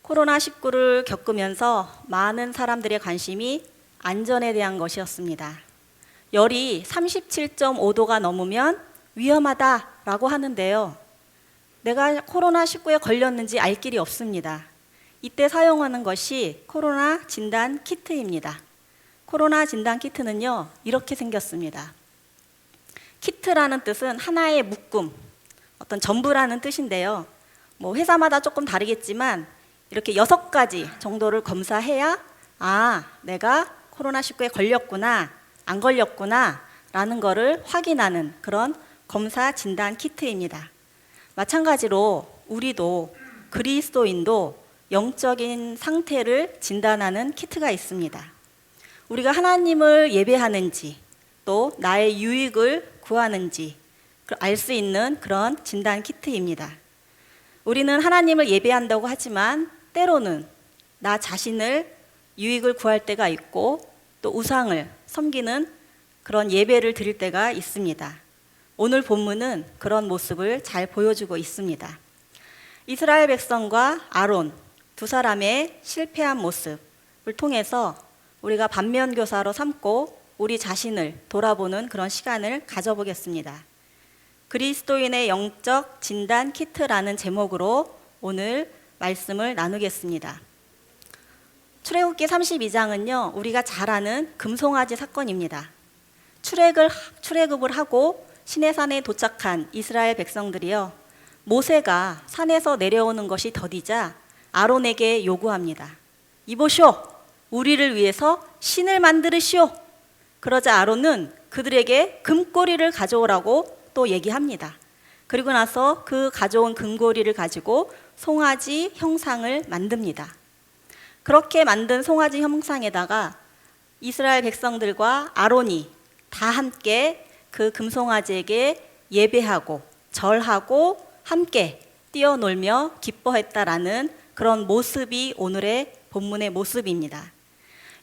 코로나19를 겪으면서 많은 사람들의 관심이 안전에 대한 것이었습니다. 열이 37.5도가 넘으면 위험하다라고 하는데요. 내가 코로나19에 걸렸는지 알 길이 없습니다. 이때 사용하는 것이 코로나 진단 키트입니다. 코로나 진단 키트는요, 이렇게 생겼습니다. 키트라는 뜻은 하나의 묶음, 어떤 전부라는 뜻인데요. 회사마다 조금 다르겠지만 이렇게 6가지 정도를 검사해야 내가 코로나19에 걸렸구나, 안 걸렸구나 라는 거를 확인하는 그런 검사 진단 키트입니다. 마찬가지로 우리도 그리스도인도 영적인 상태를 진단하는 키트가 있습니다. 우리가 하나님을 예배하는지 또 나의 유익을 구하는지 알 수 있는 그런 진단 키트입니다. 우리는 하나님을 예배한다고 하지만 때로는 나 자신을 유익을 구할 때가 있고 또 우상을 섬기는 그런 예배를 드릴 때가 있습니다. 오늘 본문은 그런 모습을 잘 보여주고 있습니다. 이스라엘 백성과 아론 두 사람의 실패한 모습을 통해서 우리가 반면교사로 삼고 우리 자신을 돌아보는 그런 시간을 가져보겠습니다. 그리스도인의 영적 진단 키트라는 제목으로 오늘 말씀을 나누겠습니다. 출애굽기 32장은요, 우리가 잘 아는 금송아지 사건입니다. 출애굽을 하고 시내산에 도착한 이스라엘 백성들이요, 모세가 산에서 내려오는 것이 더디자 아론에게 요구합니다. 이보시오, 우리를 위해서 신을 만들으시오. 그러자 아론은 그들에게 금꼬리를 가져오라고 또 얘기합니다. 그리고 나서 그 가져온 금꼬리를 가지고 송아지 형상을 만듭니다. 그렇게 만든 송아지 형상에다가 이스라엘 백성들과 아론이 다 함께 그 금송아지에게 예배하고 절하고 함께 뛰어놀며 기뻐했다라는 그런 모습이 오늘의 본문의 모습입니다.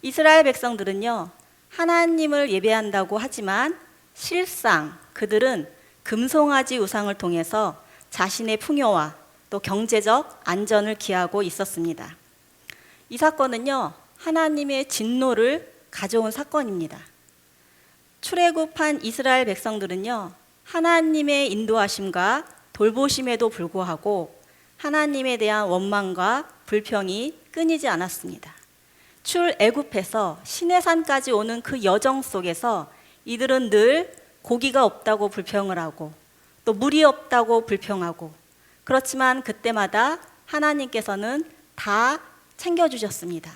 이스라엘 백성들은요, 하나님을 예배한다고 하지만 실상 그들은 금송아지 우상을 통해서 자신의 풍요와 또 경제적 안전을 기하고 있었습니다. 이 사건은요, 하나님의 진노를 가져온 사건입니다. 출애굽한 이스라엘 백성들은요, 하나님의 인도하심과 돌보심에도 불구하고 하나님에 대한 원망과 불평이 끊이지 않았습니다. 출애굽해서 시내산까지 오는 그 여정 속에서 이들은 늘 고기가 없다고 불평을 하고 또 물이 없다고 불평하고, 그렇지만 그때마다 하나님께서는 다 챙겨주셨습니다.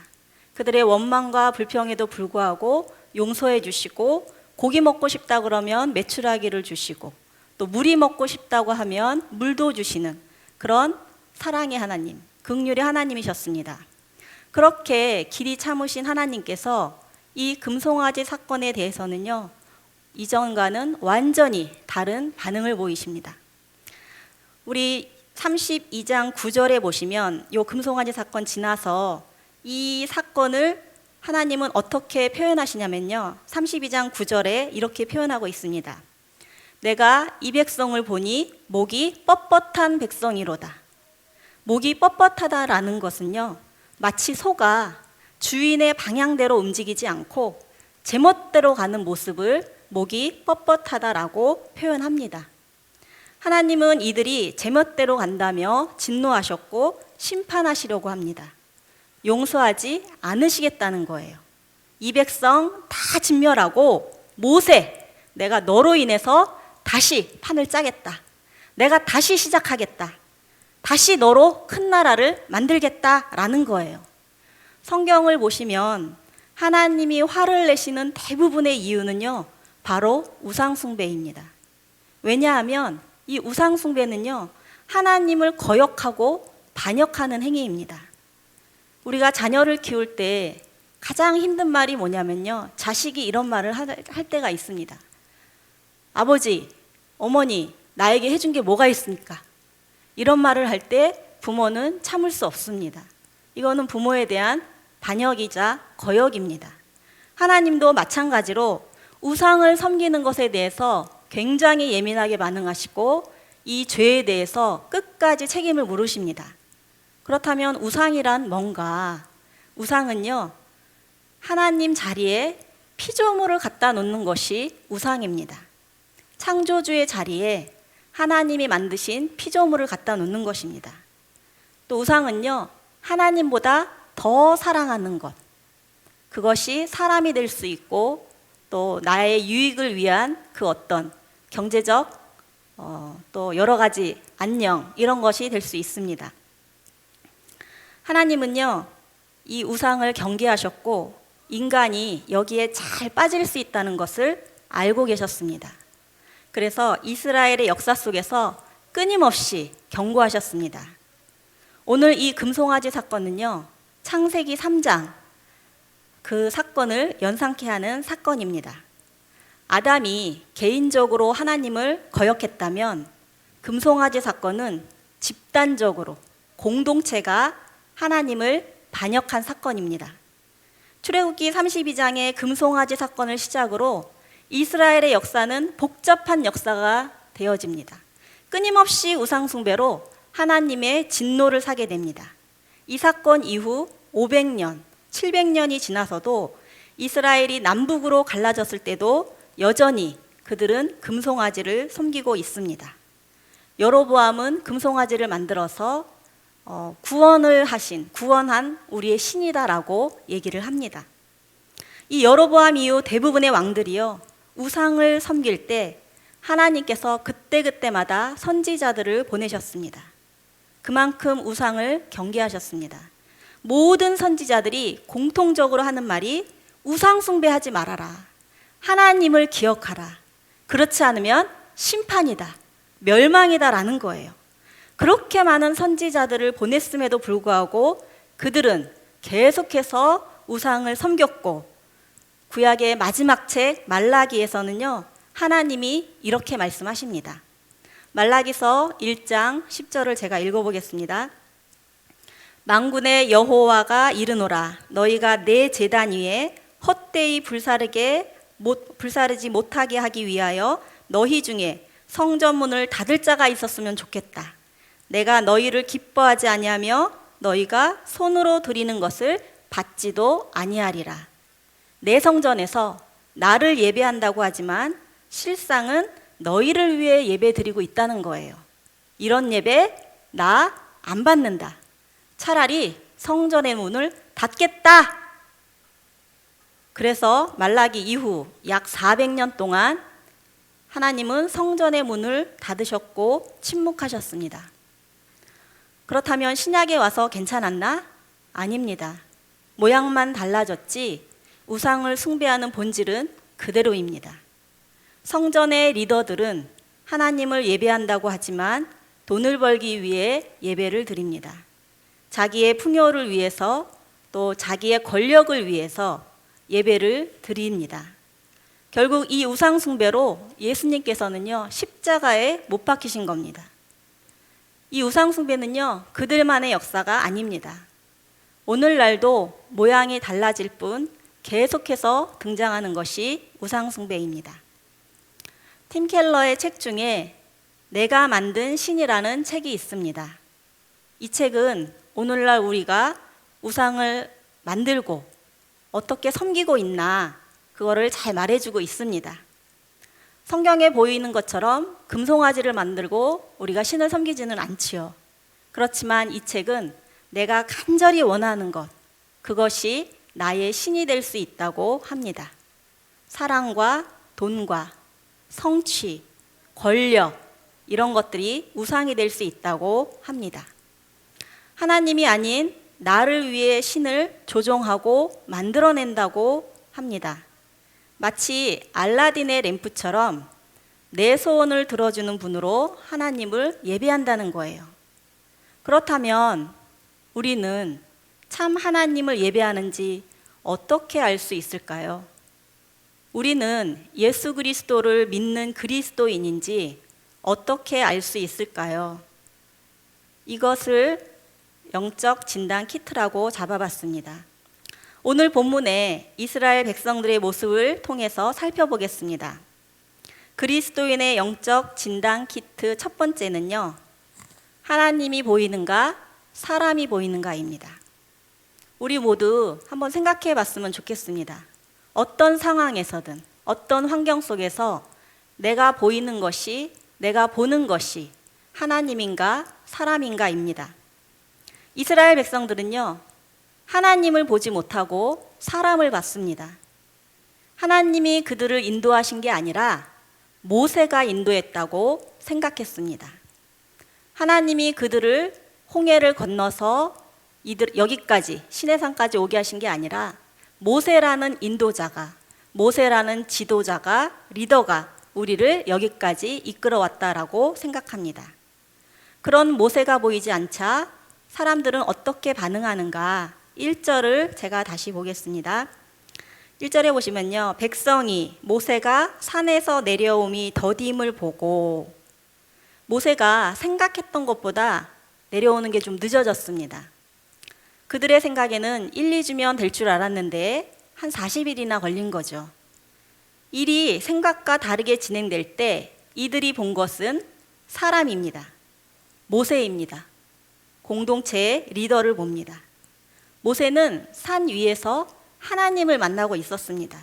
그들의 원망과 불평에도 불구하고 용서해 주시고, 고기 먹고 싶다 그러면 메추라기를 주시고, 또 물이 먹고 싶다고 하면 물도 주시는 그런 사랑의 하나님, 긍휼의 하나님이셨습니다. 그렇게 길이 참으신 하나님께서 이 금송아지 사건에 대해서는요, 이전과는 완전히 다른 반응을 보이십니다. 우리 32장 9절에 보시면 이 금송아지 사건 지나서 이 사건을 하나님은 어떻게 표현하시냐면요, 32장 9절에 이렇게 표현하고 있습니다. 내가 이 백성을 보니 목이 뻣뻣한 백성이로다. 목이 뻣뻣하다라는 것은요, 마치 소가 주인의 방향대로 움직이지 않고 제멋대로 가는 모습을 목이 뻣뻣하다라고 표현합니다. 하나님은 이들이 제멋대로 간다며 진노하셨고 심판하시려고 합니다. 용서하지 않으시겠다는 거예요. 이 백성 다 진멸하고, 모세, 내가 너로 인해서 다시 판을 짜겠다. 내가 다시 시작하겠다. 다시 너로 큰 나라를 만들겠다라는 거예요. 성경을 보시면 하나님이 화를 내시는 대부분의 이유는요, 바로 우상숭배입니다. 왜냐하면 이 우상숭배는요, 하나님을 거역하고 반역하는 행위입니다. 우리가 자녀를 키울 때 가장 힘든 말이 뭐냐면요, 자식이 이런 말을 할 때가 있습니다. 아버지, 어머니, 나에게 해준 게 뭐가 있습니까? 이런 말을 할 때 부모는 참을 수 없습니다. 이거는 부모에 대한 반역이자 거역입니다. 하나님도 마찬가지로 우상을 섬기는 것에 대해서 굉장히 예민하게 반응하시고 이 죄에 대해서 끝까지 책임을 물으십니다. 그렇다면 우상이란 뭔가? 우상은요, 하나님 자리에 피조물을 갖다 놓는 것이 우상입니다. 창조주의 자리에 하나님이 만드신 피조물을 갖다 놓는 것입니다. 또 우상은요, 하나님보다 더 사랑하는 것, 그것이 사람이 될 수 있고 또 나의 유익을 위한 그 어떤 경제적 또 여러 가지 안녕, 이런 것이 될 수 있습니다. 하나님은요, 이 우상을 경계하셨고 인간이 여기에 잘 빠질 수 있다는 것을 알고 계셨습니다. 그래서 이스라엘의 역사 속에서 끊임없이 경고하셨습니다. 오늘 이 금송아지 사건은요, 창세기 3장 그 사건을 연상케 하는 사건입니다. 아담이 개인적으로 하나님을 거역했다면 금송아지 사건은 집단적으로 공동체가 하나님을 반역한 사건입니다. 출애굽기 32장의 금송아지 사건을 시작으로 이스라엘의 역사는 복잡한 역사가 되어집니다. 끊임없이 우상숭배로 하나님의 진노를 사게 됩니다. 이 사건 이후 500년, 700년이 지나서도 이스라엘이 남북으로 갈라졌을 때도 여전히 그들은 금송아지를 섬기고 있습니다. 여로보암은 금송아지를 만들어서 구원한 우리의 신이다라고 얘기를 합니다. 이 여로보암 이후 대부분의 왕들이요, 우상을 섬길 때 하나님께서 그때그때마다 선지자들을 보내셨습니다. 그만큼 우상을 경계하셨습니다. 모든 선지자들이 공통적으로 하는 말이 우상 숭배하지 말아라. 하나님을 기억하라. 그렇지 않으면 심판이다. 멸망이다라는 거예요. 그렇게 많은 선지자들을 보냈음에도 불구하고 그들은 계속해서 우상을 섬겼고, 구약의 마지막 책 말라기에서는요, 하나님이 이렇게 말씀하십니다. 말라기서 1장 10절을 제가 읽어보겠습니다. 만군의 여호와가 이르노라. 너희가 내 제단 위에 헛되이 불사르지 못하게 하기 위하여 너희 중에 성전문을 닫을 자가 있었으면 좋겠다. 내가 너희를 기뻐하지 아니하며 너희가 손으로 드리는 것을 받지도 아니하리라. 내 성전에서 나를 예배한다고 하지만 실상은 너희를 위해 예배 드리고 있다는 거예요. 이런 예배 나 안 받는다. 차라리 성전의 문을 닫겠다. 그래서 말라기 이후 약 400년 동안 하나님은 성전의 문을 닫으셨고 침묵하셨습니다. 그렇다면 신약에 와서 괜찮았나? 아닙니다. 모양만 달라졌지 우상을 숭배하는 본질은 그대로입니다. 성전의 리더들은 하나님을 예배한다고 하지만 돈을 벌기 위해 예배를 드립니다. 자기의 풍요를 위해서 또 자기의 권력을 위해서 예배를 드립니다. 결국 이 우상 숭배로 예수님께서는요, 십자가에 못 박히신 겁니다. 이 우상 숭배는요, 그들만의 역사가 아닙니다. 오늘날도 모양이 달라질 뿐 계속해서 등장하는 것이 우상 숭배입니다. 팀 켈러의 책 중에 내가 만든 신이라는 책이 있습니다. 이 책은 오늘날 우리가 우상을 만들고 어떻게 섬기고 있나, 그거를 잘 말해주고 있습니다. 성경에 보이는 것처럼 금송아지를 만들고 우리가 신을 섬기지는 않지요. 그렇지만 이 책은 내가 간절히 원하는 것, 그것이 나의 신이 될 수 있다고 합니다. 사랑과 돈과 성취, 권력, 이런 것들이 우상이 될 수 있다고 합니다. 하나님이 아닌 나를 위해 신을 조종하고 만들어낸다고 합니다. 마치 알라딘의 램프처럼 내 소원을 들어주는 분으로 하나님을 예배한다는 거예요. 그렇다면 우리는 참 하나님을 예배하는지 어떻게 알 수 있을까요? 우리는 예수 그리스도를 믿는 그리스도인인지 어떻게 알 수 있을까요? 이것을 영적 진단 키트라고 잡아봤습니다. 오늘 본문에 이스라엘 백성들의 모습을 통해서 살펴보겠습니다. 그리스도인의 영적 진단 키트 첫 번째는요, 하나님이 보이는가 사람이 보이는가입니다. 우리 모두 한번 생각해 봤으면 좋겠습니다. 어떤 상황에서든 어떤 환경 속에서 내가 보이는 것이, 내가 보는 것이 하나님인가 사람인가입니다. 이스라엘 백성들은요, 하나님을 보지 못하고 사람을 봤습니다. 하나님이 그들을 인도하신 게 아니라 모세가 인도했다고 생각했습니다. 하나님이 그들을 홍해를 건너서 여기까지 시내산까지 오게 하신 게 아니라 모세라는 인도자가, 모세라는 지도자가, 리더가 우리를 여기까지 이끌어왔다라고 생각합니다. 그런 모세가 보이지 않자 사람들은 어떻게 반응하는가? 1절을 제가 다시 보겠습니다. 1절에 보시면요, 백성이 모세가 산에서 내려옴이 더딤을 보고, 모세가 생각했던 것보다 내려오는 게 좀 늦어졌습니다. 그들의 생각에는 1, 2주면 될 줄 알았는데 한 40일이나 걸린 거죠. 일이 생각과 다르게 진행될 때 이들이 본 것은 사람입니다. 모세입니다. 공동체의 리더를 봅니다. 모세는 산 위에서 하나님을 만나고 있었습니다.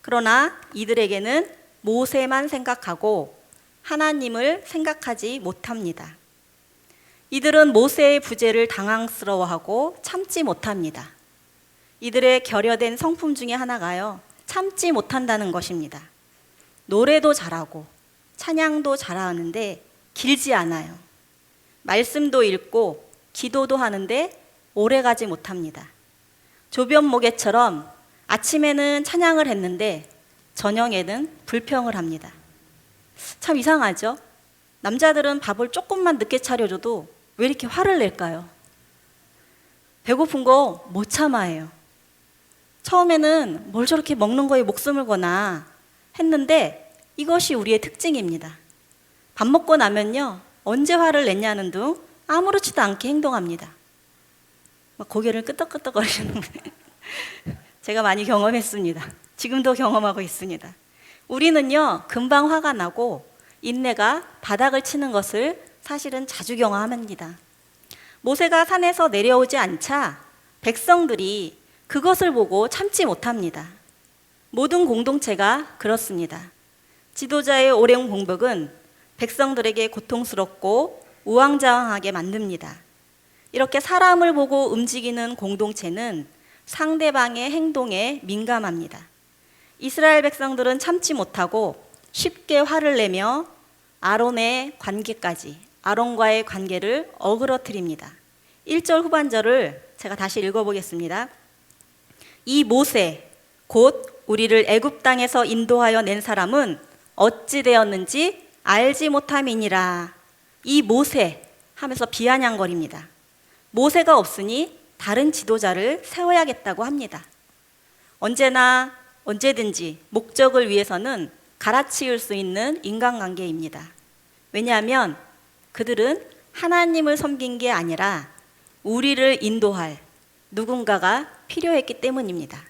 그러나 이들에게는 모세만 생각하고 하나님을 생각하지 못합니다. 이들은 모세의 부재를 당황스러워하고 참지 못합니다. 이들의 결여된 성품 중에 하나가요, 참지 못한다는 것입니다. 노래도 잘하고 찬양도 잘하는데 길지 않아요. 말씀도 읽고 기도도 하는데 오래가지 못합니다. 조변모개처럼 아침에는 찬양을 했는데 저녁에는 불평을 합니다. 참 이상하죠? 남자들은 밥을 조금만 늦게 차려줘도 왜 이렇게 화를 낼까요? 배고픈 거 못 참아해요. 처음에는 뭘 저렇게 먹는 거에 목숨을 거나 했는데 이것이 우리의 특징입니다. 밥 먹고 나면요, 언제 화를 냈냐는 둥 아무렇지도 않게 행동합니다. 막 고개를 끄덕끄덕거리는 제가 많이 경험했습니다. 지금도 경험하고 있습니다. 우리는요, 금방 화가 나고 인내가 바닥을 치는 것을 사실은 자주 경험합니다. 모세가 산에서 내려오지 않자 백성들이 그것을 보고 참지 못합니다. 모든 공동체가 그렇습니다. 지도자의 오랜 공백은 백성들에게 고통스럽고 우왕좌왕하게 만듭니다. 이렇게 사람을 보고 움직이는 공동체는 상대방의 행동에 민감합니다. 이스라엘 백성들은 참지 못하고 쉽게 화를 내며 아론과의 관계를 어그러뜨립니다. 1절 후반절을 제가 다시 읽어보겠습니다. 이 모세 곧 우리를 애굽 땅에서 인도하여 낸 사람은 어찌 되었는지 알지 못함이니라. 이 모세 하면서 비아냥거립니다. 모세가 없으니 다른 지도자를 세워야겠다고 합니다. 언제든지 목적을 위해서는 갈아치울 수 있는 인간관계입니다. 왜냐하면 그들은 하나님을 섬긴 게 아니라 우리를 인도할 누군가가 필요했기 때문입니다.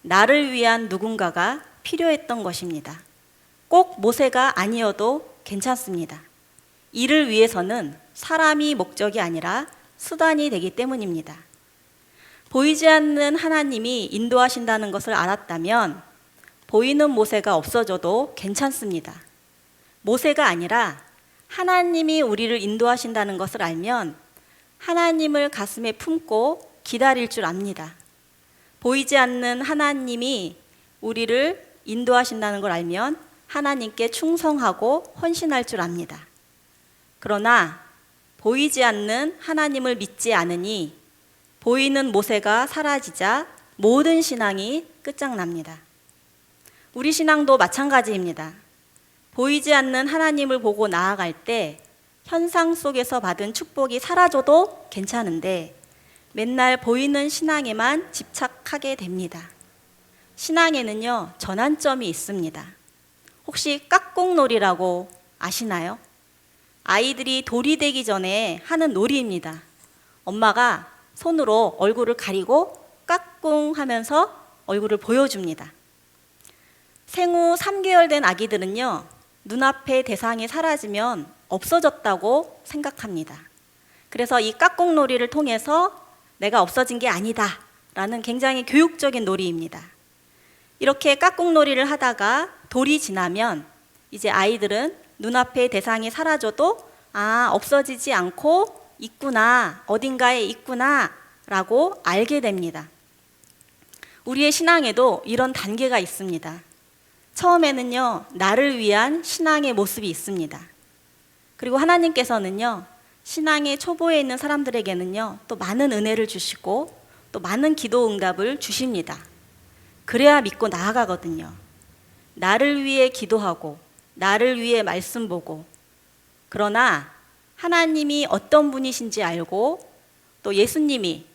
나를 위한 누군가가 필요했던 것입니다. 꼭 모세가 아니어도 괜찮습니다. 이를 위해서는 사람이 목적이 아니라 수단이 되기 때문입니다. 보이지 않는 하나님이 인도하신다는 것을 알았다면 보이는 모세가 없어져도 괜찮습니다. 모세가 아니라 하나님이 우리를 인도하신다는 것을 알면 하나님을 가슴에 품고 기다릴 줄 압니다. 보이지 않는 하나님이 우리를 인도하신다는 걸 알면 하나님께 충성하고 헌신할 줄 압니다. 그러나 보이지 않는 하나님을 믿지 않으니 보이는 모세가 사라지자 모든 신앙이 끝장납니다. 우리 신앙도 마찬가지입니다. 보이지 않는 하나님을 보고 나아갈 때 현상 속에서 받은 축복이 사라져도 괜찮은데 맨날 보이는 신앙에만 집착하게 됩니다. 신앙에는요, 전환점이 있습니다. 혹시 깍꿍놀이라고 아시나요? 아이들이 돌이 되기 전에 하는 놀이입니다. 엄마가 손으로 얼굴을 가리고 깍꿍 하면서 얼굴을 보여줍니다. 생후 3개월 된 아기들은요, 눈앞에 대상이 사라지면 없어졌다고 생각합니다. 그래서 이 깍꿍놀이를 통해서 내가 없어진 게 아니다 라는 굉장히 교육적인 놀이입니다. 이렇게 깍꿍놀이를 하다가 돌이 지나면 이제 아이들은 눈앞에 대상이 사라져도 없어지지 않고 있구나, 어딘가에 있구나 라고 알게 됩니다. 우리의 신앙에도 이런 단계가 있습니다. 처음에는요, 나를 위한 신앙의 모습이 있습니다. 그리고 하나님께서는요, 신앙의 초보에 있는 사람들에게는요, 또 많은 은혜를 주시고 또 많은 기도 응답을 주십니다. 그래야 믿고 나아가거든요. 나를 위해 기도하고 나를 위해 말씀 보고, 그러나 하나님이 어떤 분이신지 알고 또 예수님이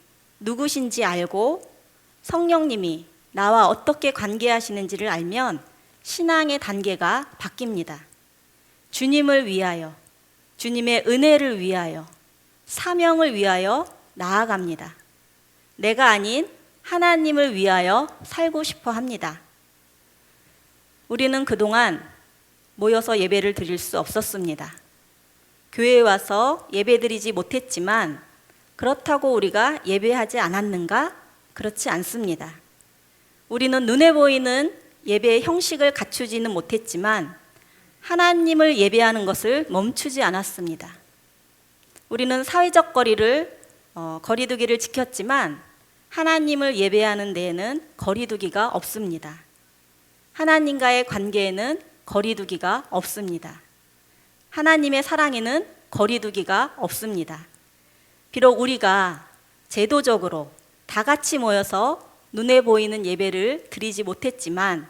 누구신지 알고 성령님이 나와 어떻게 관계하시는지를 알면 신앙의 단계가 바뀝니다. 주님을 위하여, 주님의 은혜를 위하여, 사명을 위하여 나아갑니다. 내가 아닌 하나님을 위하여 살고 싶어 합니다. 우리는 그동안 모여서 예배를 드릴 수 없었습니다. 교회에 와서 예배 드리지 못했지만 그렇다고 우리가 예배하지 않았는가? 그렇지 않습니다. 우리는 눈에 보이는 예배의 형식을 갖추지는 못했지만 하나님을 예배하는 것을 멈추지 않았습니다. 우리는 사회적 거리두기를 지켰지만 하나님을 예배하는 데에는 거리두기가 없습니다. 하나님과의 관계에는 거리두기가 없습니다. 하나님의 사랑에는 거리두기가 없습니다. 비록 우리가 제도적으로 다 같이 모여서 눈에 보이는 예배를 드리지 못했지만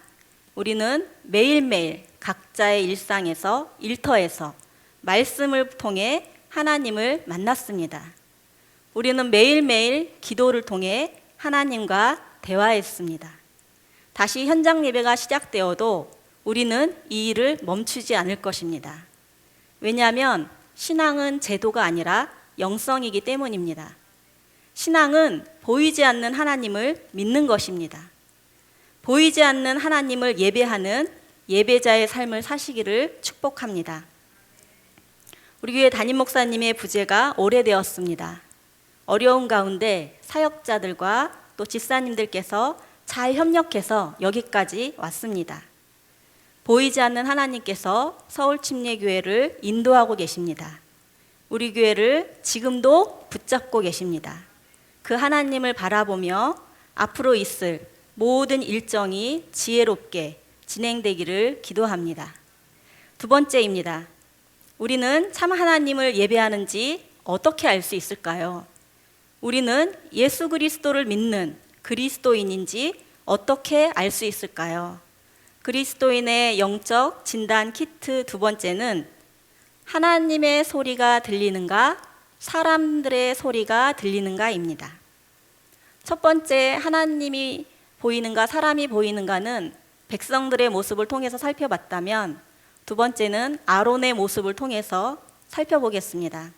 우리는 매일매일 각자의 일상에서, 일터에서 말씀을 통해 하나님을 만났습니다. 우리는 매일매일 기도를 통해 하나님과 대화했습니다. 다시 현장 예배가 시작되어도 우리는 이 일을 멈추지 않을 것입니다. 왜냐하면 신앙은 제도가 아니라 영성이기 때문입니다. 신앙은 보이지 않는 하나님을 믿는 것입니다. 보이지 않는 하나님을 예배하는 예배자의 삶을 사시기를 축복합니다. 우리 교회 담임 목사님의 부재가 오래되었습니다. 어려운 가운데 사역자들과 또 집사님들께서 잘 협력해서 여기까지 왔습니다. 보이지 않는 하나님께서 서울침례교회를 인도하고 계십니다. 우리 교회를 지금도 붙잡고 계십니다. 그 하나님을 바라보며 앞으로 있을 모든 일정이 지혜롭게 진행되기를 기도합니다. 두 번째입니다. 우리는 참 하나님을 예배하는지 어떻게 알 수 있을까요? 우리는 예수 그리스도를 믿는 그리스도인인지 어떻게 알 수 있을까요? 그리스도인의 영적 진단 키트 두 번째는 하나님의 소리가 들리는가, 사람들의 소리가 들리는가입니다. 첫 번째, 하나님이 보이는가, 사람이 보이는가는 백성들의 모습을 통해서 살펴봤다면, 두 번째는 아론의 모습을 통해서 살펴보겠습니다.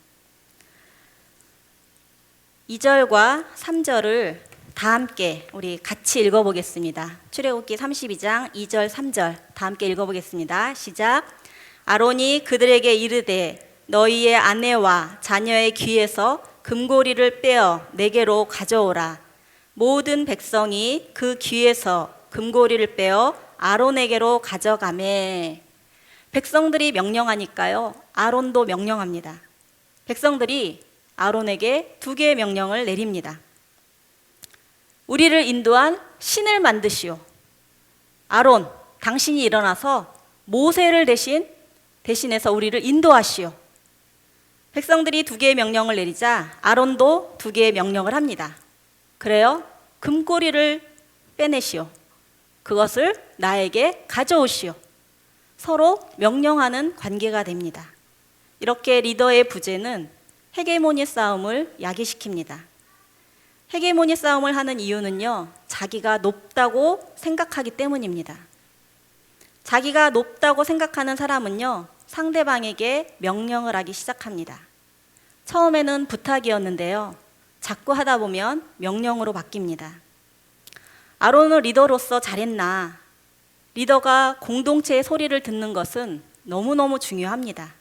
2절과 3절을 다 함께 우리 같이 읽어보겠습니다. 출애굽기 32장 2절 3절 다 함께 읽어보겠습니다. 시작. 아론이 그들에게 이르되 너희의 아내와 자녀의 귀에서 금고리를 빼어 내게로 가져오라. 모든 백성이 그 귀에서 금고리를 빼어 아론에게로 가져가매. 백성들이 명령하니까요, 아론도 명령합니다. 백성들이 아론에게 두 개의 명령을 내립니다. 우리를 인도한 신을 만드시오. 아론, 당신이 일어나서 모세를 대신해서 우리를 인도하시오. 백성들이 두 개의 명령을 내리자 아론도 두 개의 명령을 합니다. 그래요? 금고리를 빼내시오. 그것을 나에게 가져오시오. 서로 명령하는 관계가 됩니다. 이렇게 리더의 부재는 헤게모니 싸움을 야기시킵니다. 헤게모니 싸움을 하는 이유는요, 자기가 높다고 생각하기 때문입니다. 자기가 높다고 생각하는 사람은요, 상대방에게 명령을 하기 시작합니다. 처음에는 부탁이었는데요, 자꾸 하다 보면 명령으로 바뀝니다. 아론은 리더로서 잘했나? 리더가 공동체의 소리를 듣는 것은 너무너무 중요합니다.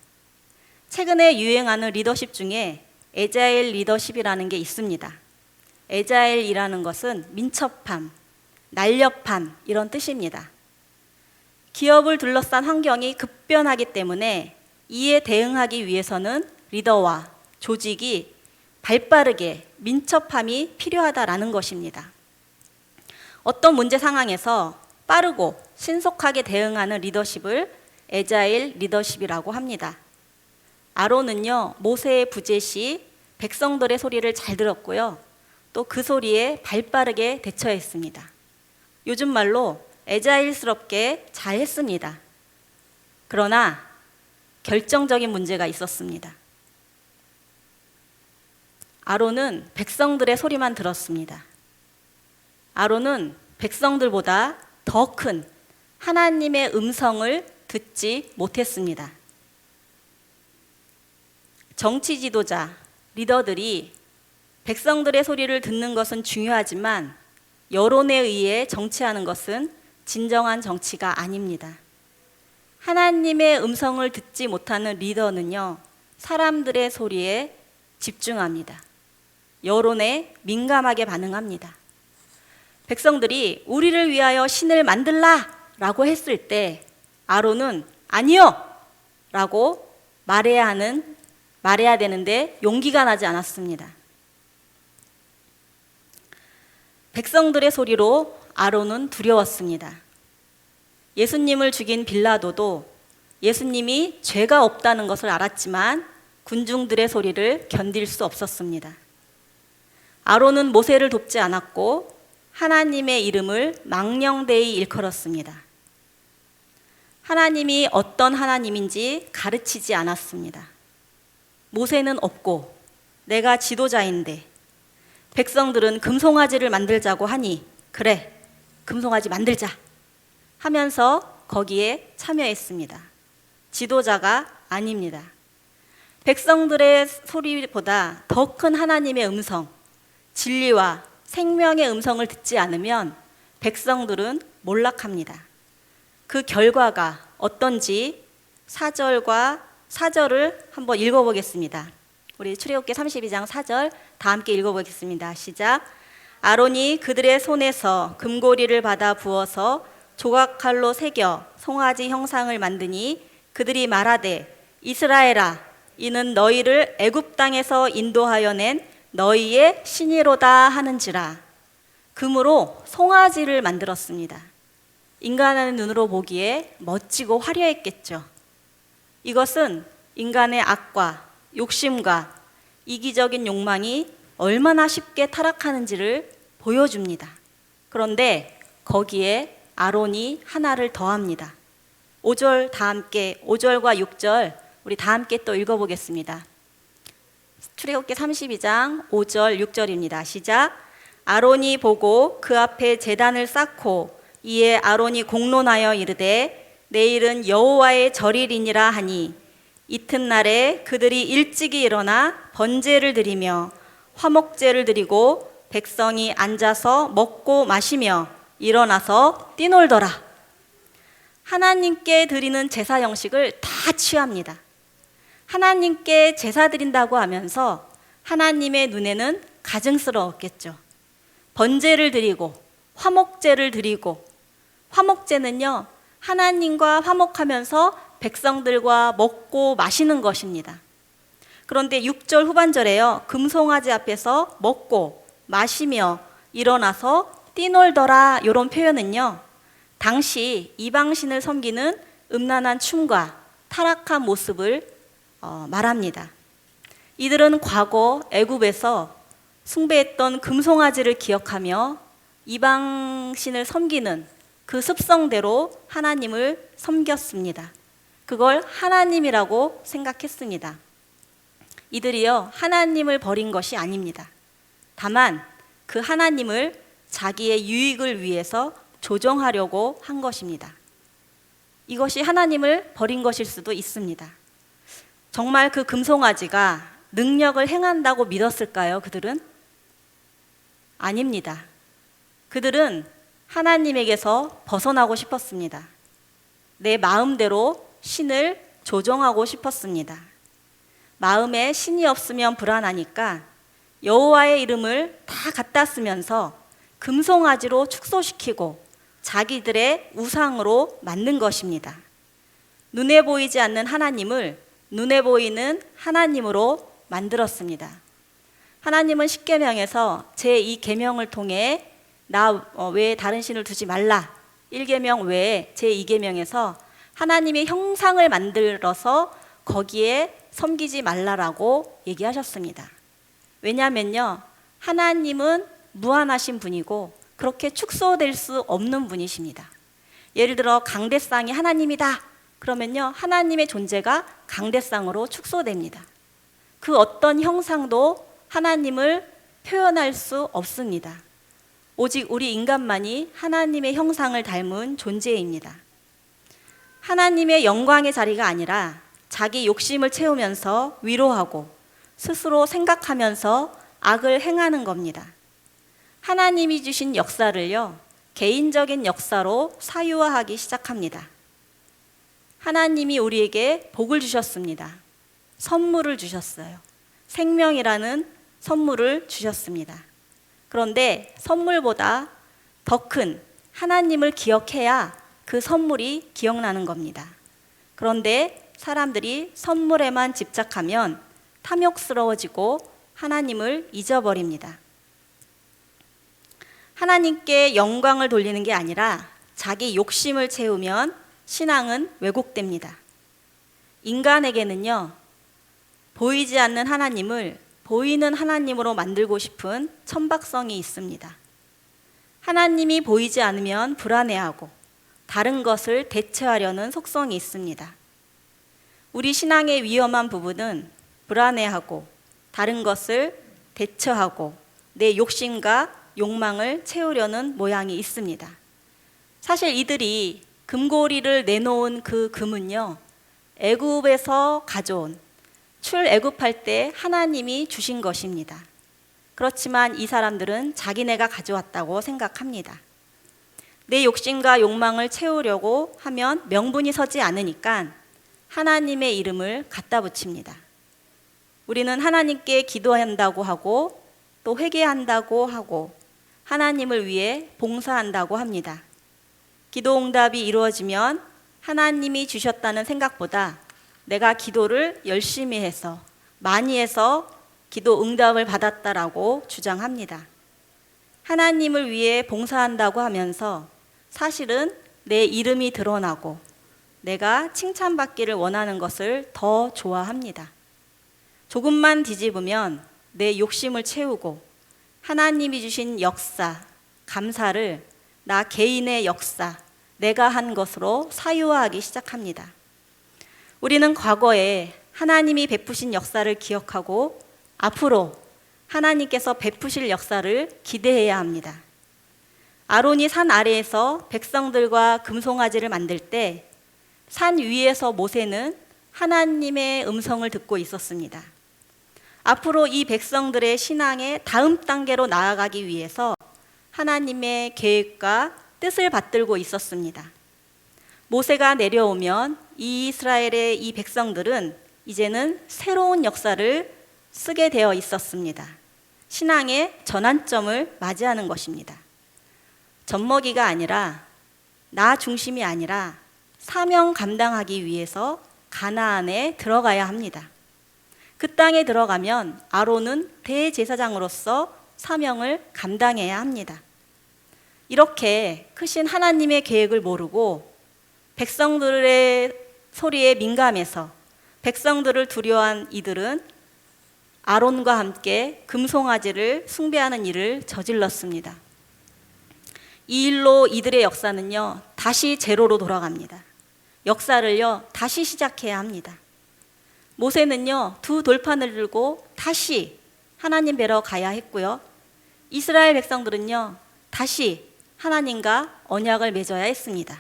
최근에 유행하는 리더십 중에 애자일 리더십이라는 게 있습니다. 애자일이라는 것은 민첩함, 날렵함 이런 뜻입니다. 기업을 둘러싼 환경이 급변하기 때문에 이에 대응하기 위해서는 리더와 조직이 발빠르게 민첩함이 필요하다라는 것입니다. 어떤 문제 상황에서 빠르고 신속하게 대응하는 리더십을 애자일 리더십이라고 합니다. 아론은요, 모세의 부재 시 백성들의 소리를 잘 들었고요. 또 그 소리에 발빠르게 대처했습니다. 요즘 말로 애자일스럽게 잘 했습니다. 그러나 결정적인 문제가 있었습니다. 아론은 백성들의 소리만 들었습니다. 아론은 백성들보다 더 큰 하나님의 음성을 듣지 못했습니다. 정치 지도자, 리더들이 백성들의 소리를 듣는 것은 중요하지만 여론에 의해 정치하는 것은 진정한 정치가 아닙니다. 하나님의 음성을 듣지 못하는 리더는요, 사람들의 소리에 집중합니다. 여론에 민감하게 반응합니다. 백성들이 우리를 위하여 신을 만들라 라고 했을 때 아론은 아니요 라고 말해야 되는데 용기가 나지 않았습니다. 백성들의 소리로 아론은 두려웠습니다. 예수님을 죽인 빌라도도 예수님이 죄가 없다는 것을 알았지만 군중들의 소리를 견딜 수 없었습니다. 아론은 모세를 돕지 않았고 하나님의 이름을 망령되이 일컬었습니다. 하나님이 어떤 하나님인지 가르치지 않았습니다. 모세는 없고 내가 지도자인데 백성들은 금송아지를 만들자고 하니 그래, 금송아지 만들자 하면서 거기에 참여했습니다. 지도자가 아닙니다. 백성들의 소리보다 더 큰 하나님의 음성, 진리와 생명의 음성을 듣지 않으면 백성들은 몰락합니다. 그 결과가 어떤지 4절과 4절을 한번 읽어보겠습니다. 우리 출애굽기 32장 4절 다 함께 읽어보겠습니다. 시작. 아론이 그들의 손에서 금고리를 받아 부어서 조각칼로 새겨 송아지 형상을 만드니 그들이 말하되 이스라엘아 이는 너희를 애굽 땅에서 인도하여 낸 너희의 신이로다 하는지라. 금으로 송아지를 만들었습니다. 인간의 눈으로 보기에 멋지고 화려했겠죠. 이것은 인간의 악과 욕심과 이기적인 욕망이 얼마나 쉽게 타락하는지를 보여줍니다. 그런데 거기에 아론이 하나를 더합니다. 5절 다 함께 5절과 6절 우리 다 함께 또 읽어보겠습니다. 출애굽기 32장 5절 6절입니다. 시작. 아론이 보고 그 앞에 제단을 쌓고 이에 아론이 공론하여 이르되 내일은 여호와의 절일이니라 하니 이튿날에 그들이 일찍이 일어나 번제를 드리며 화목제를 드리고 백성이 앉아서 먹고 마시며 일어나서 뛰놀더라. 하나님께 드리는 제사 형식을 다 취합니다. 하나님께 제사 드린다고 하면서 하나님의 눈에는 가증스러웠겠죠. 번제를 드리고 화목제를 드리고, 화목제는요 하나님과 화목하면서 백성들과 먹고 마시는 것입니다. 그런데 6절 후반절에요 금송아지 앞에서 먹고 마시며 일어나서 뛰놀더라 이런 표현은요 당시 이방신을 섬기는 음란한 춤과 타락한 모습을 말합니다. 이들은 과거 애굽에서 숭배했던 금송아지를 기억하며 이방신을 섬기는 그 습성대로 하나님을 섬겼습니다. 그걸 하나님이라고 생각했습니다. 이들이요 하나님을 버린 것이 아닙니다. 다만 그 하나님을 자기의 유익을 위해서 조정하려고 한 것입니다. 이것이 하나님을 버린 것일 수도 있습니다. 정말 그 금송아지가 능력을 행한다고 믿었을까요? 그들은? 아닙니다. 그들은 하나님에게서 벗어나고 싶었습니다. 내 마음대로 신을 조정하고 싶었습니다. 마음에 신이 없으면 불안하니까 여호와의 이름을 다 갖다 쓰면서 금송아지로 축소시키고 자기들의 우상으로 만든 것입니다. 눈에 보이지 않는 하나님을 눈에 보이는 하나님으로 만들었습니다. 하나님은 십계명에서 제2계명을 통해 나 외에 다른 신을 두지 말라, 1계명 외에 제2계명에서 하나님의 형상을 만들어서 거기에 섬기지 말라라고 얘기하셨습니다. 왜냐하면요, 하나님은 무한하신 분이고 그렇게 축소될 수 없는 분이십니다. 예를 들어 강대상이 하나님이다 그러면요, 하나님의 존재가 강대상으로 축소됩니다. 그 어떤 형상도 하나님을 표현할 수 없습니다. 오직 우리 인간만이 하나님의 형상을 닮은 존재입니다. 하나님의 영광의 자리가 아니라 자기 욕심을 채우면서 위로하고 스스로 생각하면서 악을 행하는 겁니다. 하나님이 주신 역사를요, 개인적인 역사로 사유화하기 시작합니다. 하나님이 우리에게 복을 주셨습니다. 선물을 주셨어요. 생명이라는 선물을 주셨습니다. 그런데 선물보다 더 큰 하나님을 기억해야 그 선물이 기억나는 겁니다. 그런데 사람들이 선물에만 집착하면 탐욕스러워지고 하나님을 잊어버립니다. 하나님께 영광을 돌리는 게 아니라 자기 욕심을 채우면 신앙은 왜곡됩니다. 인간에게는요, 보이지 않는 하나님을 보이는 하나님으로 만들고 싶은 천박성이 있습니다. 하나님이 보이지 않으면 불안해하고 다른 것을 대체하려는 속성이 있습니다. 우리 신앙의 위험한 부분은 불안해하고 다른 것을 대처하고 내 욕심과 욕망을 채우려는 모양이 있습니다. 사실 이들이 금고리를 내놓은 그 금은요, 애굽에서 가져온, 출애굽할 때 하나님이 주신 것입니다. 그렇지만 이 사람들은 자기네가 가져왔다고 생각합니다. 내 욕심과 욕망을 채우려고 하면 명분이 서지 않으니까 하나님의 이름을 갖다 붙입니다. 우리는 하나님께 기도한다고 하고 또 회개한다고 하고 하나님을 위해 봉사한다고 합니다. 기도 응답이 이루어지면 하나님이 주셨다는 생각보다 내가 기도를 열심히 해서 많이 해서 기도 응답을 받았다라고 주장합니다. 하나님을 위해 봉사한다고 하면서 사실은 내 이름이 드러나고 내가 칭찬받기를 원하는 것을 더 좋아합니다. 조금만 뒤집으면 내 욕심을 채우고 하나님이 주신 역사, 감사를 나 개인의 역사, 내가 한 것으로 사유화하기 시작합니다. 우리는 과거에 하나님이 베푸신 역사를 기억하고 앞으로 하나님께서 베푸실 역사를 기대해야 합니다. 아론이 산 아래에서 백성들과 금송아지를 만들 때 산 위에서 모세는 하나님의 음성을 듣고 있었습니다. 앞으로 이 백성들의 신앙의 다음 단계로 나아가기 위해서 하나님의 계획과 뜻을 받들고 있었습니다. 모세가 내려오면 이 이스라엘의 이 백성들은 이제는 새로운 역사를 쓰게 되어 있었습니다. 신앙의 전환점을 맞이하는 것입니다. 젖먹이가 아니라 나 중심이 아니라 사명 감당하기 위해서 가나안에 들어가야 합니다. 그 땅에 들어가면 아론은 대제사장으로서 사명을 감당해야 합니다. 이렇게 크신 하나님의 계획을 모르고 백성들의 소리에 민감해서 백성들을 두려워한 이들은 아론과 함께 금송아지를 숭배하는 일을 저질렀습니다. 이 일로 이들의 역사는요, 다시 제로로 돌아갑니다. 역사를요, 다시 시작해야 합니다. 모세는요, 두 돌판을 들고 다시 하나님 뵈러 가야 했고요. 이스라엘 백성들은요, 다시 하나님과 언약을 맺어야 했습니다.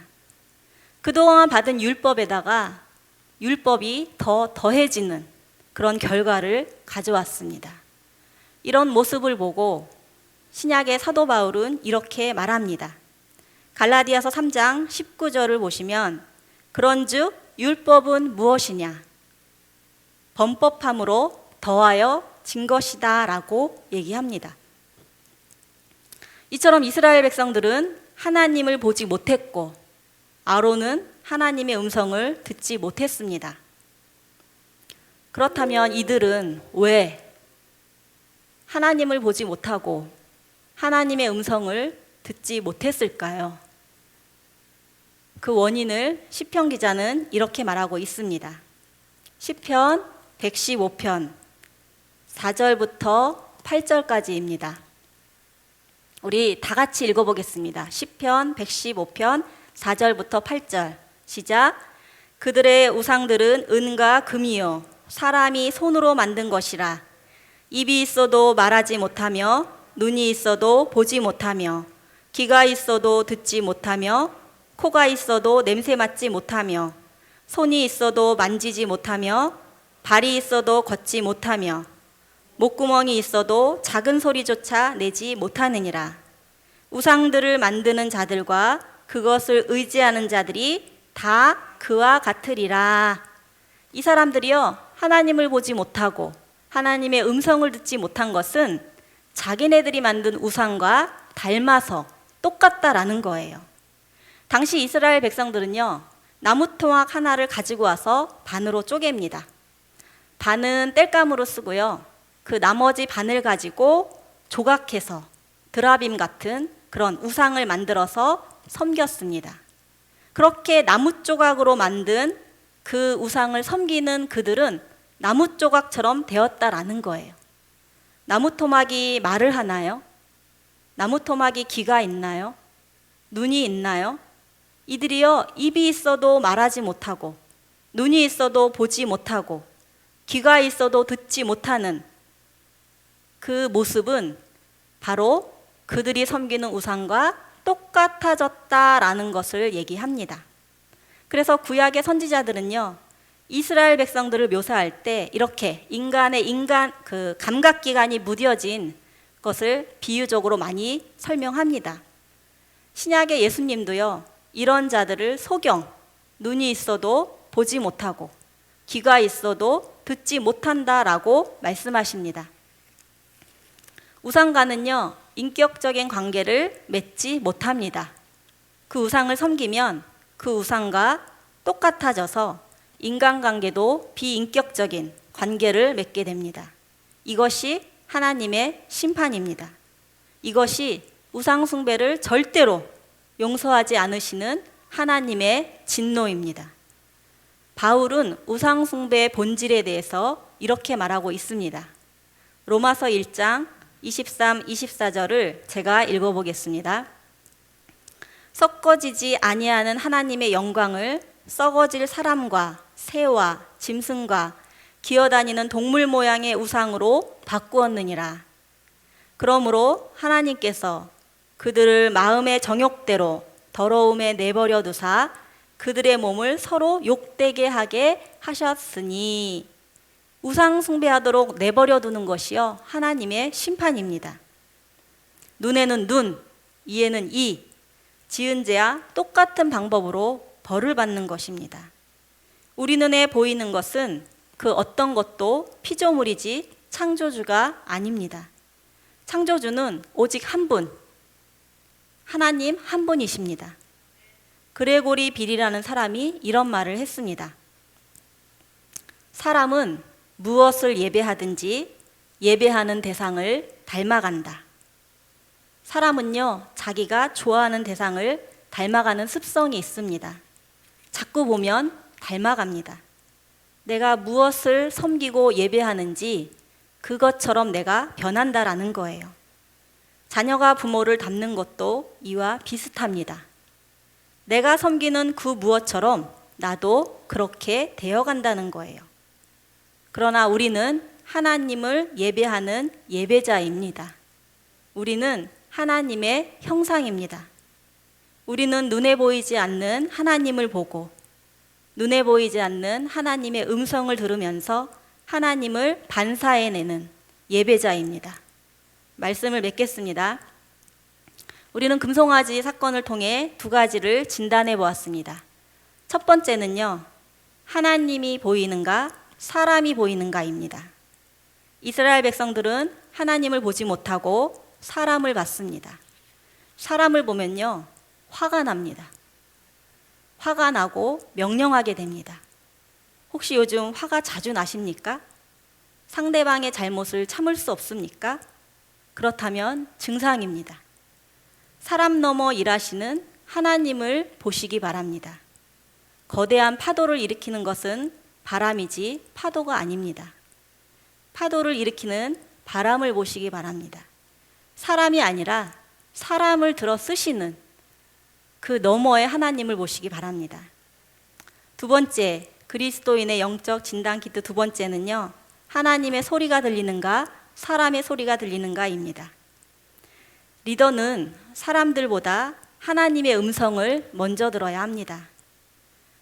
그동안 받은 율법에다가 율법이 더 더해지는 그런 결과를 가져왔습니다. 이런 모습을 보고 신약의 사도 바울은 이렇게 말합니다. 갈라디아서 3장 19절을 보시면 그런즉 율법은 무엇이냐? 범법함으로 더하여 진 것이다 라고 얘기합니다. 이처럼 이스라엘 백성들은 하나님을 보지 못했고 아론은 하나님의 음성을 듣지 못했습니다. 그렇다면 이들은 왜 하나님을 보지 못하고 하나님의 음성을 듣지 못했을까요? 그 원인을 시편 기자는 이렇게 말하고 있습니다. 시편 115편 4절부터 8절까지입니다. 우리 다 같이 읽어보겠습니다. 시편 115편 4절부터 8절 시작. 그들의 우상들은 은과 금이요 사람이 손으로 만든 것이라. 입이 있어도 말하지 못하며 눈이 있어도 보지 못하며 귀가 있어도 듣지 못하며 코가 있어도 냄새 맡지 못하며 손이 있어도 만지지 못하며 발이 있어도 걷지 못하며 목구멍이 있어도 작은 소리조차 내지 못하느니라. 우상들을 만드는 자들과 그것을 의지하는 자들이 다 그와 같으리라. 이 사람들이요 하나님을 보지 못하고 하나님의 음성을 듣지 못한 것은 자기네들이 만든 우상과 닮아서 똑같다라는 거예요. 당시 이스라엘 백성들은요 나무토막 하나를 가지고 와서 반으로 쪼갭니다. 반은 땔감으로 쓰고요 그 나머지 반을 가지고 조각해서 드라빔 같은 그런 우상을 만들어서 섬겼습니다. 그렇게 나무 조각으로 만든 그 우상을 섬기는 그들은 나무 조각처럼 되었다라는 거예요. 나무 토막이 말을 하나요? 나무 토막이 귀가 있나요? 눈이 있나요? 이들이요 입이 있어도 말하지 못하고 눈이 있어도 보지 못하고 귀가 있어도 듣지 못하는 그 모습은 바로 그들이 섬기는 우상과 똑같아졌다라는 것을 얘기합니다. 그래서 구약의 선지자들은요 이스라엘 백성들을 묘사할 때 이렇게 인간의 그 감각기관이 무뎌진 것을 비유적으로 많이 설명합니다. 신약의 예수님도요 이런 자들을 소경, 눈이 있어도 보지 못하고 귀가 있어도 듣지 못한다라고 말씀하십니다. 우상과는요 인격적인 관계를 맺지 못합니다. 그 우상을 섬기면 그 우상과 똑같아져서 인간관계도 비인격적인 관계를 맺게 됩니다. 이것이 하나님의 심판입니다. 이것이 우상숭배를 절대로 용서하지 않으시는 하나님의 진노입니다. 바울은 우상숭배의 본질에 대해서 이렇게 말하고 있습니다. 로마서 1장 23, 24절을 제가 읽어보겠습니다. 섞어지지 아니하는 하나님의 영광을 썩어질 사람과 새와 짐승과 기어다니는 동물 모양의 우상으로 바꾸었느니라. 그러므로 하나님께서 그들을 마음의 정욕대로 더러움에 내버려 두사 그들의 몸을 서로 욕되게 하게 하셨으니. 우상 숭배하도록 내버려 두는 것이요 하나님의 심판입니다. 눈에는 눈, 이에는 이, 지은 죄와 똑같은 방법으로 벌을 받는 것입니다. 우리 눈에 보이는 것은 그 어떤 것도 피조물이지 창조주가 아닙니다. 창조주는 오직 한 분, 하나님 한 분이십니다. 그레고리 빌이라는 사람이 이런 말을 했습니다. 사람은 무엇을 예배하든지 예배하는 대상을 닮아간다. 사람은요, 자기가 좋아하는 대상을 닮아가는 습성이 있습니다. 자꾸 보면 닮아갑니다. 내가 무엇을 섬기고 예배하는지 그것처럼 내가 변한다라는 거예요. 자녀가 부모를 닮는 것도 이와 비슷합니다. 내가 섬기는 그 무엇처럼 나도 그렇게 되어간다는 거예요. 그러나 우리는 하나님을 예배하는 예배자입니다. 우리는 하나님의 형상입니다. 우리는 눈에 보이지 않는 하나님을 보고 눈에 보이지 않는 하나님의 음성을 들으면서 하나님을 반사해내는 예배자입니다. 말씀을 맺겠습니다. 우리는 금송아지 사건을 통해 두 가지를 진단해 보았습니다. 첫 번째는요, 하나님이 보이는가 사람이 보이는가입니다. 이스라엘 백성들은 하나님을 보지 못하고 사람을 봤습니다. 사람을 보면요, 화가 납니다. 화가 나고 명령하게 됩니다. 혹시 요즘 화가 자주 나십니까? 상대방의 잘못을 참을 수 없습니까? 그렇다면 증상입니다. 사람 넘어 일하시는 하나님을 보시기 바랍니다. 거대한 파도를 일으키는 것은 바람이지 파도가 아닙니다. 파도를 일으키는 바람을 보시기 바랍니다. 사람이 아니라 사람을 들어 쓰시는 그 너머의 하나님을 보시기 바랍니다. 두 번째, 그리스도인의 영적 진단 키트 두 번째는요, 하나님의 소리가 들리는가, 사람의 소리가 들리는가입니다. 리더는 사람들보다 하나님의 음성을 먼저 들어야 합니다.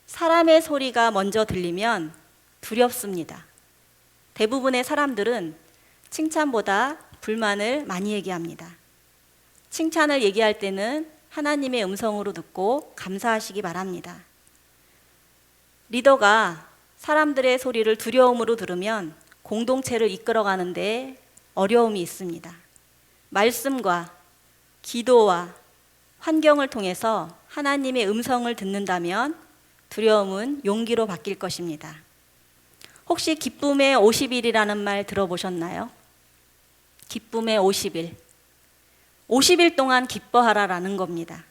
사람의 소리가 먼저 들리면 두렵습니다. 대부분의 사람들은 칭찬보다 불만을 많이 얘기합니다. 칭찬을 얘기할 때는 하나님의 음성으로 듣고 감사하시기 바랍니다. 리더가 사람들의 소리를 두려움으로 들으면 공동체를 이끌어가는데 어려움이 있습니다. 말씀과 기도와 환경을 통해서 하나님의 음성을 듣는다면 두려움은 용기로 바뀔 것입니다. 혹시 기쁨의 50일이라는 말 들어보셨나요? 기쁨의 50일. 50일 동안 기뻐하라라는 겁니다.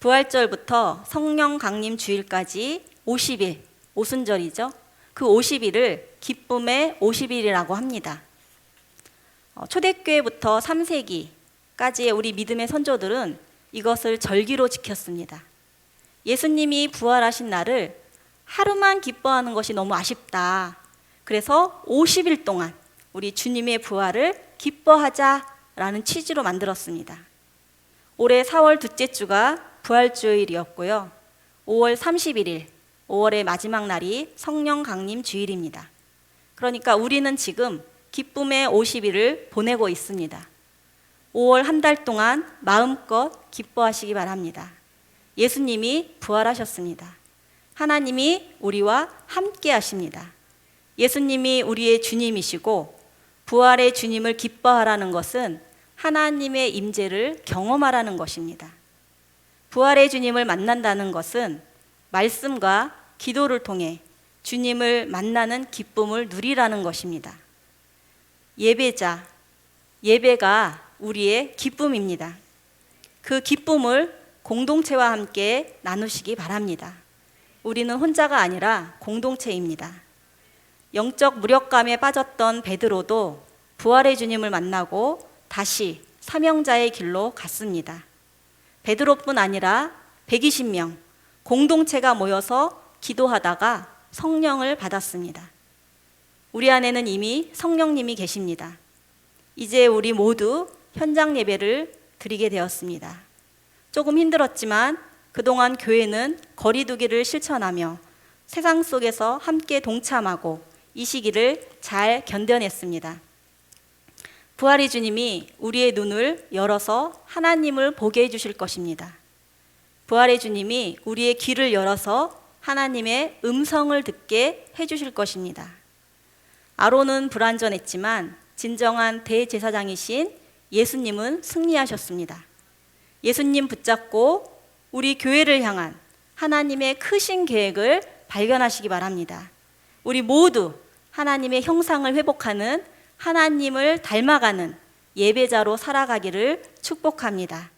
부활절부터 성령 강림 주일까지 50일, 오순절이죠. 그 50일을 기쁨의 50일이라고 합니다. 초대교회부터 3세기까지의 우리 믿음의 선조들은 이것을 절기로 지켰습니다. 예수님이 부활하신 날을 하루만 기뻐하는 것이 너무 아쉽다. 그래서 50일 동안 우리 주님의 부활을 기뻐하자라는 취지로 만들었습니다. 올해 4월 둘째 주가 부활주일이었고요. 5월 31일, 5월의 마지막 날이 성령 강림 주일입니다. 그러니까 우리는 지금 기쁨의 50일을 보내고 있습니다. 5월 한 달 동안 마음껏 기뻐하시기 바랍니다. 예수님이 부활하셨습니다. 하나님이 우리와 함께 하십니다. 예수님이 우리의 주님이시고 부활의 주님을 기뻐하라는 것은 하나님의 임재를 경험하라는 것입니다. 부활의 주님을 만난다는 것은 말씀과 기도를 통해 주님을 만나는 기쁨을 누리라는 것입니다. 예배자, 예배가 우리의 기쁨입니다. 그 기쁨을 공동체와 함께 나누시기 바랍니다. 우리는 혼자가 아니라 공동체입니다. 영적 무력감에 빠졌던 베드로도 부활의 주님을 만나고 다시 사명자의 길로 갔습니다. 베드로뿐 아니라 120명 공동체가 모여서 기도하다가 성령을 받았습니다. 우리 안에는 이미 성령님이 계십니다. 이제 우리 모두 현장 예배를 드리게 되었습니다. 조금 힘들었지만 그동안 교회는 거리두기를 실천하며 세상 속에서 함께 동참하고 이 시기를 잘 견뎌냈습니다. 부활의 주님이 우리의 눈을 열어서 하나님을 보게 해주실 것입니다. 부활의 주님이 우리의 귀를 열어서 하나님의 음성을 듣게 해주실 것입니다. 아론은 불완전했지만 진정한 대제사장이신 예수님은 승리하셨습니다. 예수님 붙잡고 우리 교회를 향한 하나님의 크신 계획을 발견하시기 바랍니다. 우리 모두 하나님의 형상을 회복하는 하나님을 닮아가는 예배자로 살아가기를 축복합니다.